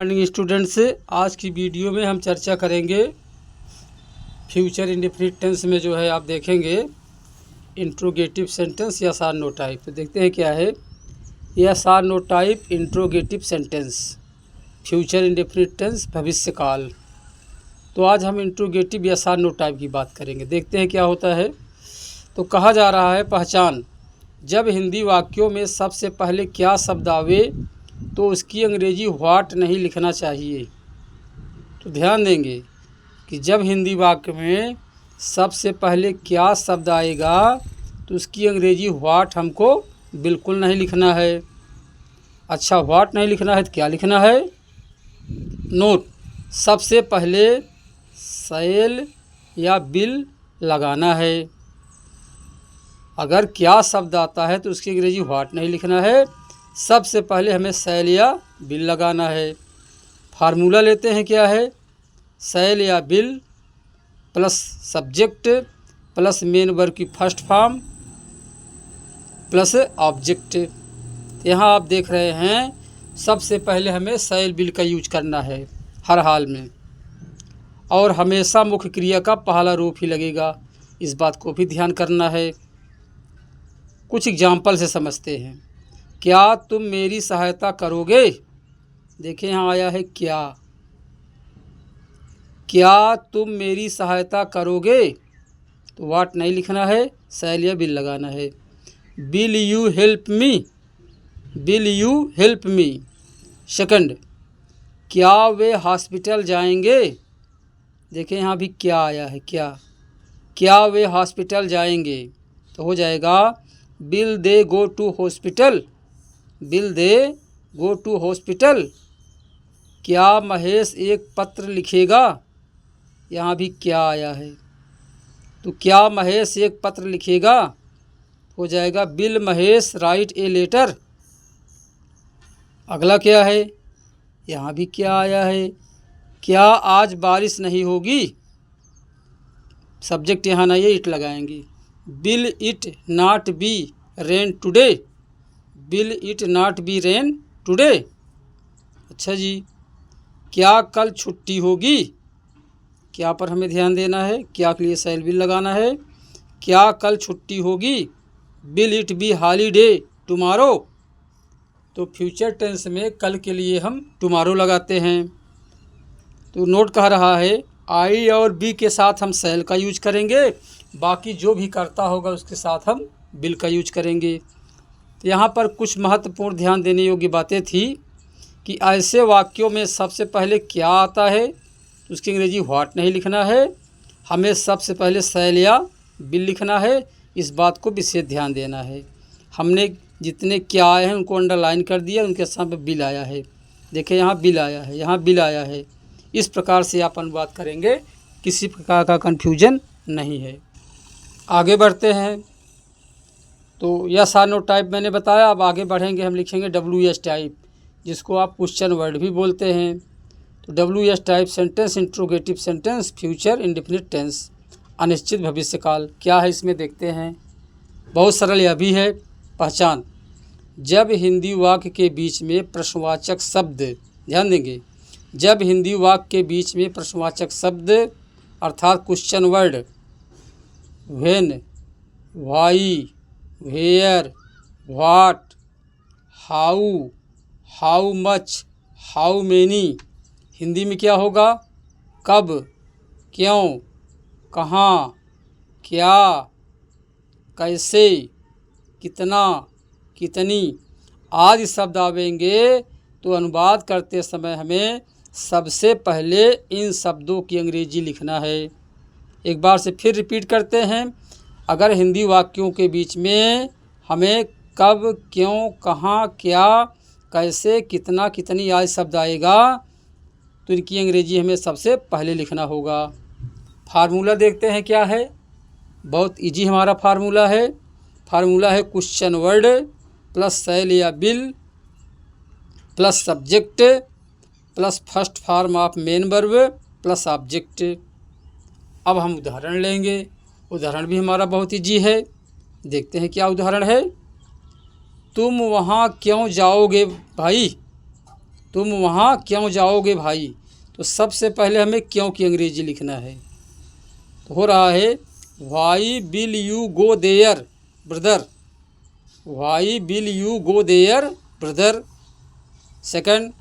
Morning students, आज की video में हम चर्चा करेंगे फ्यूचर इंडेफिनिट टेंस में जो है आप देखेंगे इंट्रोगेटिव सेंटेंस या आर नो टाइप। तो देखते हैं क्या है yes or no type interrogative sentence future indefinite tense भविष्य काल। तो आज हम इंट्रोगेटिव या आर नो टाइप की बात करेंगे। देखते हैं क्या होता है। तो कहा जा रहा है पहचान, जब हिंदी वाक्यों में सबसे पहले क्या शब्द आवे तो उसकी अंग्रेजी व्हाट नहीं लिखना चाहिए। तो ध्यान देंगे कि जब हिंदी वाक्य में सबसे पहले क्या शब्द आएगा तो उसकी अंग्रेजी व्हाट हमको बिल्कुल नहीं लिखना है। अच्छा, व्हाट नहीं लिखना है तो क्या लिखना है? नोट, सबसे पहले शैल या बिल लगाना है। अगर क्या शब्द आता है तो उसकी अंग्रेजी व्हाट नहीं लिखना है, सबसे पहले हमें शैल या बिल लगाना है। फार्मूला लेते हैं, क्या है? शैल या bill plus subject plus main verb की फर्स्ट फॉर्म प्लस ऑब्जेक्ट। यहाँ आप देख रहे हैं सबसे पहले हमें शैल बिल का यूज करना है हर हाल में, और हमेशा मुख्य क्रिया का पहला रूप ही लगेगा। इस बात को भी ध्यान करना है। कुछ एग्जाम्पल से समझते हैं। क्या तुम मेरी सहायता करोगे? देखिए यहाँ आया है क्या। क्या तुम मेरी सहायता करोगे तो व्हाट नहीं लिखना है, शैल या बिल लगाना है। Will you help me? Will you help me. Second, क्या वे हॉस्पिटल जाएंगे? देखिए यहाँ भी क्या आया है, क्या वे हॉस्पिटल जाएंगे तो हो जाएगा will they go to hospital. Will they go to hospital. क्या महेश एक पत्र लिखेगा? यहाँ भी क्या आया है, तो क्या महेश एक पत्र लिखेगा हो जाएगा will Mahesh write a letter. अगला क्या है, यहाँ भी क्या आया है, क्या आज बारिश नहीं होगी? सब्जेक्ट यहाँ नहीं है, इट लगाएंगे। Will it not be rain today? Will it not be rain today. अच्छा जी, क्या कल छुट्टी होगी? क्या पर हमें ध्यान देना है, क्या के लिए शैल बिल लगाना है। क्या कल छुट्टी होगी? Will it be holiday tomorrow. तो फ्यूचर टेंस में कल के लिए हम टुमारो लगाते हैं। तो नोट कह रहा है आई और बी के साथ हम शैल का यूज करेंगे, बाकी जो भी करता होगा उसके साथ हम बिल का यूज करेंगे। तो यहाँ पर कुछ महत्वपूर्ण ध्यान देने योग्य बातें थी कि ऐसे वाक्यों में सबसे पहले क्या आता है तो उसकी अंग्रेजी व्हाट नहीं लिखना है, हमें सबसे पहले शैल या बिल लिखना है। इस बात को विशेष ध्यान देना है। हमने जितने क्या आए हैं उनको अंडरलाइन कर दिया, उनके साथ बिल आया है। देखिए यहाँ बिल आया है, यहाँ बिल आया है। इस प्रकार से आप अनुवाद करेंगे, किसी प्रकार का कन्फ्यूजन नहीं है। आगे बढ़ते हैं। तो यस आर नो टाइप मैंने बताया। अब आगे बढ़ेंगे, हम लिखेंगे WS टाइप, जिसको आप क्वेश्चन वर्ड भी बोलते हैं। तो WS type sentence interrogative sentence future indefinite tense अनिश्चित भविष्य काल। क्या है इसमें देखते हैं। बहुत सरल यह भी है। पहचान, जब हिंदी वाक्य के बीच में प्रश्नवाचक शब्द, ध्यान देंगे, जब हिंदी वाक्य के बीच में प्रश्नवाचक शब्द अर्थात question word when, why, where, what, how, how much, how many, Hindi में क्या होगा? कब, क्यों, कहाँ, क्या, कैसे, कितना, कितनी आदि शब्द आवेंगे तो अनुवाद करते समय हमें सबसे पहले इन शब्दों की अंग्रेजी लिखना है। एक बार से फिर रिपीट करते हैं। अगर हिंदी वाक्यों के बीच में हमें कब, क्यों, कहाँ, क्या, कैसे, कितना, कितनी आदि शब्द आएगा तो इनकी अंग्रेजी हमें सबसे पहले लिखना होगा। फार्मूला देखते हैं क्या है। बहुत इजी हमारा फार्मूला है। फार्मूला है क्वेश्चन वर्ड प्लस शैल या bill plus subject plus first form of main verb plus object. अब हम उदाहरण लेंगे। उदाहरण भी हमारा बहुत इजी है। देखते हैं क्या उदाहरण है। तुम वहाँ क्यों जाओगे भाई? तुम वहाँ क्यों जाओगे भाई। तो सबसे पहले हमें क्यों की अंग्रेजी लिखना है। तो हो रहा है why will you go there brother, why will you go there brother. Second,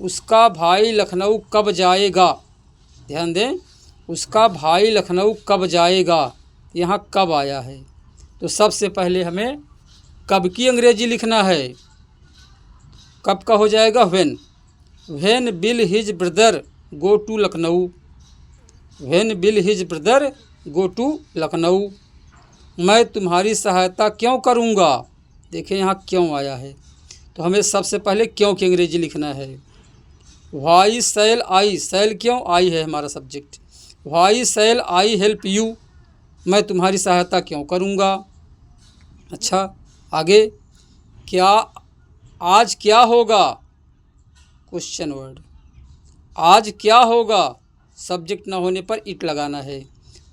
उसका भाई लखनऊ कब जाएगा। ध्यान दें, उसका भाई लखनऊ कब जाएगा, यहाँ कब आया है। तो सबसे पहले हमें कब की अंग्रेजी लिखना है। कब का हो जाएगा when. When will his brother go to Lucknow, when will his brother go to Lucknow. मैं तुम्हारी सहायता क्यों करूँगा। देखिए यहाँ क्यों आया है, तो हमें सबसे पहले क्यों की अंग्रेजी लिखना है। वाई शैल आई, शैल क्यों, आई है हमारा subject. Why shall I help you, मैं तुम्हारी सहायता क्यों करूँगा। अच्छा आगे, क्या आज क्या होगा, क्वेश्चन वर्ड। आज क्या होगा, सब्जेक्ट ना होने पर इट लगाना है।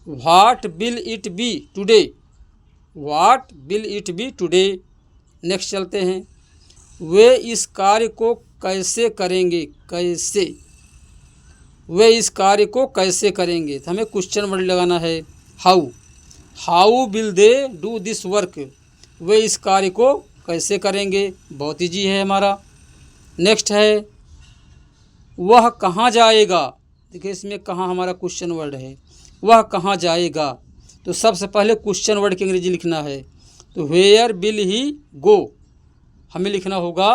What will it be today, what will it be today. Next चलते हैं, वे इस कार्य को कैसे करेंगे, कैसे, वे इस कार्य को कैसे करेंगे। तो हमें क्वेश्चन वर्ड लगाना है how, how will they do this work, वे इस कार्य को कैसे करेंगे, बहुत ईजी है हमारा। नेक्स्ट है वह कहाँ जाएगा। देखिए इसमें कहाँ हमारा क्वेश्चन वर्ड है, वह कहाँ जाएगा। तो सबसे पहले क्वेश्चन वर्ड की अंग्रेजी लिखना है। तो वेयर विल ही गो, हमें लिखना होगा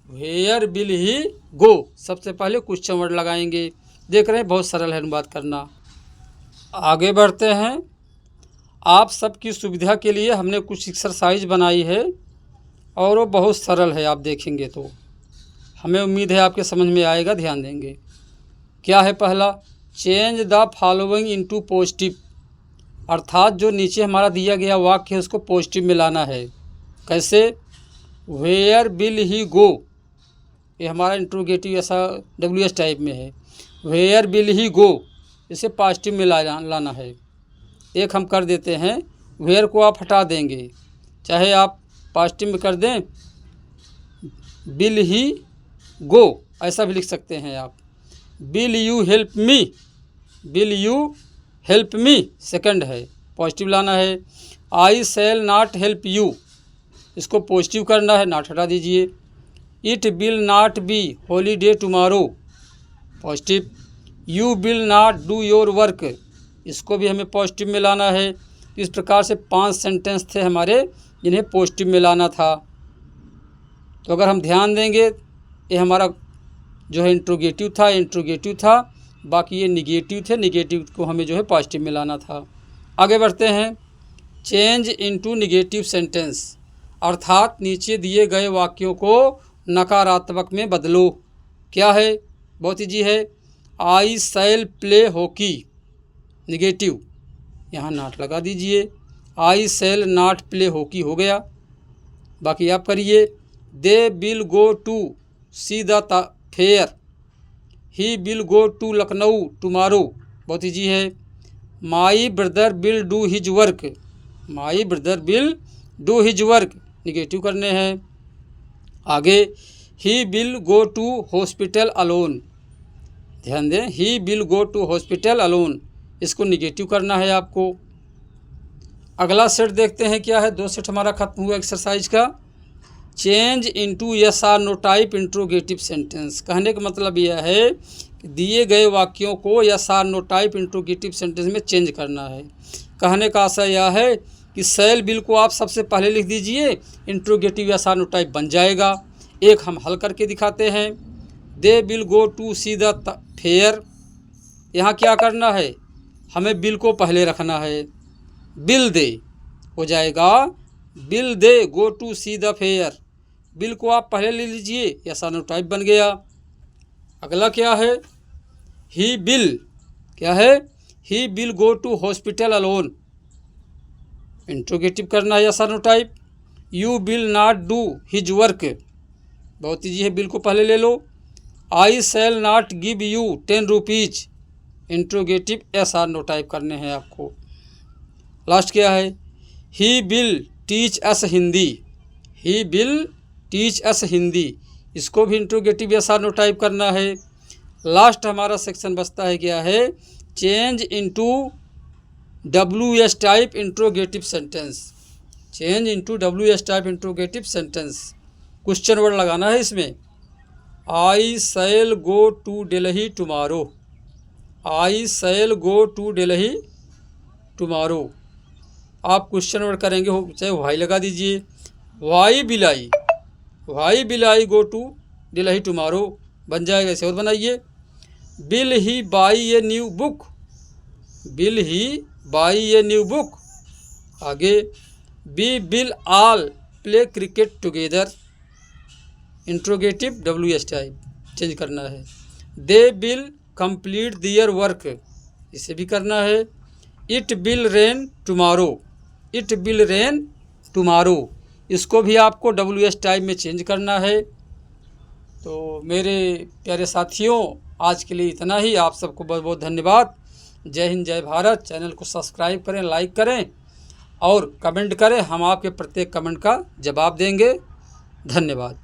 वेयर विल ही गो। सबसे पहले क्वेश्चन वर्ड लगाएंगे। देख रहे हैं बहुत सरल है बात करना। आगे बढ़ते हैं। आप सबकी सुविधा के लिए हमने कुछ एक्सरसाइज बनाई है और वो बहुत सरल है, आप देखेंगे तो हमें उम्मीद है आपके समझ में आएगा, ध्यान देंगे। क्या है पहला, change the following into positive, अर्थात जो नीचे हमारा दिया गया वाक्य है उसको पॉजिटिव में लाना है। कैसे, वेयर विल ही गो, ये हमारा इंट्रोगेटिव ऐसा WH टाइप में है। वेयर विल ही गो, इसे पॉजिटिव में लाना है। एक हम कर देते हैं, वेयर को आप हटा देंगे, चाहे आप पॉजिटिव में कर दें, विल ही गो ऐसा भी लिख सकते हैं आप। Will you help me, will you help me second है, पॉजिटिव लाना है। I shall not help you, इसको पॉजिटिव करना है, नॉट हटा दीजिए। It will not be holiday tomorrow, positive. You will not do your work, इसको भी हमें पॉजिटिव में लाना है। इस प्रकार से 5 सेंटेंस थे हमारे जिन्हें पॉजिटिव में लाना था। तो अगर हम ध्यान देंगे, ये हमारा जो है इंट्रोगेटिव था, बाकी ये निगेटिव थे, निगेटिव को हमें जो है पॉजिटिव में लाना था। आगे बढ़ते हैं। चेंज इनटू निगेटिव सेंटेंस, अर्थात नीचे दिए गए वाक्यों को नकारात्मक में बदलो। क्या है, बहुत ईजी है। I shall play hockey, negative, यहाँ नॉट लगा दीजिए। I shall not play hockey हो गया, बाकी आप करिए। They will go to see the fair, he will go to Lucknow tomorrow, बहुत ईजी है। My brother will do his work, my brother will do his work, negative करने हैं। आगे, he will go to hospital alone, ध्यान दें, he will go to hospital alone, इसको negative करना है आपको। अगला सेट देखते हैं क्या है, 2 सेट हमारा खत्म हुआ एक्सरसाइज का। Change into yes or no type interrogative sentence, कहने का मतलब यह है कि दिए गए वाक्यों को yes or no type interrogative sentence में चेंज करना है। कहने का आशय यह है कि शैल विल को आप सबसे पहले लिख दीजिए, interrogative yes or no type बन जाएगा। एक हम हल करके दिखाते हैं। They will go to see the fair, यहाँ क्या करना है, हमें विल को पहले रखना है। विल दे हो जाएगा, will they go to see the fair, will को आप पहले ले लीजिए, यस आर नो टाइप बन गया। अगला क्या है, ही विल, क्या है, he will go to hospital alone, interrogative करना है, yes or no type. You will not do his work, बहुत ईजी है, बिल को पहले ले लो। I shall not give you 10 rupees, interrogative yes or no type करने हैं आपको। लास्ट क्या है, he will teach us Hindi, he will teach us Hindi, इसको भी इंट्रोगेटिव यस और नो टाइप करना है। लास्ट हमारा सेक्शन बचता है क्या है, change into WS type interrogative sentence. Change into WS type interrogative sentence, question word लगाना है इसमें। I shall go to Delhi tomorrow. I shall go to Delhi tomorrow, आप क्वेश्चन वर्ड करेंगे, हो चाहे वाई लगा दीजिए। Why will I go to Delhi tomorrow बन जाएगा, ऐसे और बनाइए। Will he buy a new book. Will he buy a new book. आगे, we will all play cricket together. Interrogative WS type change करना है। They will complete their work, इसे भी करना है। It will rain tomorrow. It will rain tomorrow, इसको भी आपको WS टाइप में चेंज करना है। तो मेरे प्यारे साथियों, आज के लिए इतना ही। आप सबको बहुत बहुत धन्यवाद। जय हिंद, जय भारत। चैनल को सब्सक्राइब करें, लाइक करें और कमेंट करें। हम आपके प्रत्येक कमेंट का जवाब देंगे। धन्यवाद।